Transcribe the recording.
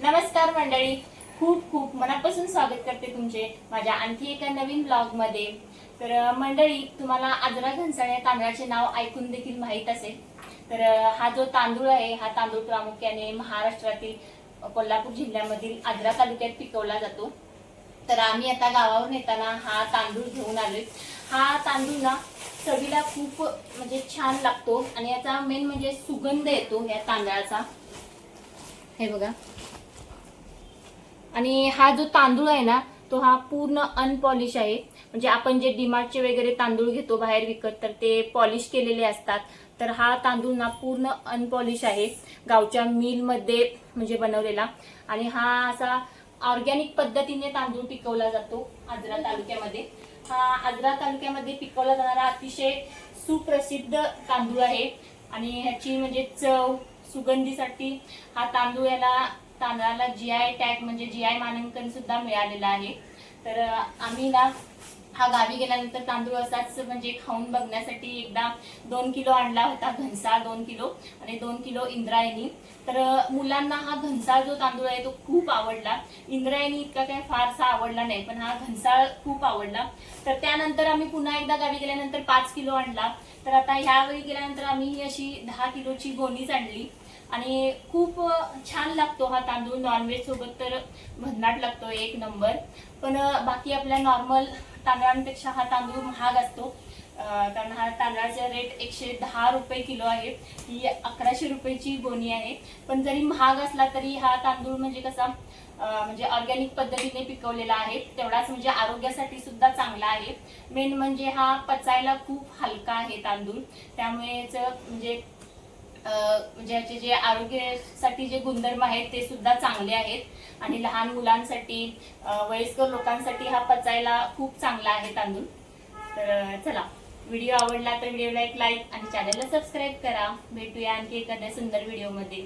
नमस्कार मंडळी, खूप खूप मनापासून स्वागत करते तुमचे माझ्या आणखी एका नवीन ब्लॉग मध्ये। तर मंडळी, तुम्हाला आजरा घनसाळ या तांदळाचे नाव ऐकून देखील माहित असेल। तर हा जो तांदूळ आहे, हा तांदूळ प्रामुख्याने महाराष्ट्रातील कोल्हापूर जिल्ह्यामधील आजरा तालुक्यात पिकवला जातो। तर आम्ही आता गावावरून येताना हा तांदूळ घेऊन आलोय। हा तांदूळ ना चवीला खूप म्हणजे छान लागतो आणि याचा मेन म्हणजे सुगंध येतो या तांदळाचा। हे बघा, आणि हा जो तांदूळ आहे ना, तो हा पूर्ण अनपॉलिश आहे। म्हणजे आपण जे डीमार्टचे वगैरे तांदूळ घेतो बाहेर विकत, तर ते पॉलिश केलेले असतात। तर हा तांदूळ ना पूर्ण अनपॉलिश आहे, गावच्या मिल मध्ये म्हणजे बनवलेला। आणि हा असा ऑर्गॅनिक पद्धतीने तांदूळ पिकवला जातो आजरा तालुक्यामध्ये। हा आजरा तालुक्यामध्ये पिकवला जाणारा अतिशय सुप्रसिद्ध तांदूळ आहे। आणि ह्याची म्हणजे चव, सुगंधीसाठी हा तांदूळ तांदळाला जीआय टॅग म्हणजे जीआय मानांकन सुद्धा मिळालेला आहे। तर आम्ही ना हा गावी गेल्यानंतर तांदूळ असाच म्हणजे खाऊन बघण्यासाठी एकदा 2 किलो आणला होता घनसाळ, 2 किलो आणि 2 किलो इंद्रायणी। तर मुलांना हा घनसाळ जो तांदूळ आहे तो खूप आवडला। इंद्रायणी इतका काही फारसा आवडला नाही, पण हा घनसाळ खूप आवडला। तर त्यानंतर आम्ही पुन्हा एकदा गावी गेल्यानंतर 5 किलो आणला। तर आता ह्यावेळी गेल्यानंतर आम्ही ही अशी 10 किलोची गोणीच आणली। आणि खूप छान लागतो हा तांदूळ, नॉनव्हेज सोबत तर भन्नाट लागतो, एक नंबर। पण बाकी आपल्या नॉर्मल तांदळांपेक्षा हा तांदूळ महाग असतो, कारण हा तांदळाचा रेट 110 रुपये किलो आहे। ही 1100 रुपयाची गोणी आहे। पण जरी महाग असला तरी हा तांदूळ म्हणजे कसा म्हणजे ऑर्गॅनिक पद्धतीने पिकवलेला आहे, तेवढाच म्हणजे आरोग्यासाठी सुद्धा चांगला आहे। मेन म्हणजे हा पचायला खूप हलका आहे तांदूळ, त्यामुळेच म्हणजे याचे जे आरोग्यासाठी जे गुणधर्म आहेत ते सुद्धा चांगले आहेत। आणि लहान मुलांसाठी, वयस्कर लोकांसाठी हा पचायला खूप चांगला आहे तांदूळ। तर चला, व्हिडिओ आवडला तर व्हिडिओला एक लाईक आणि चॅनलला सबस्क्राईब करा। भेटूया आणखी एखाद्या सुंदर व्हिडिओ मध्ये।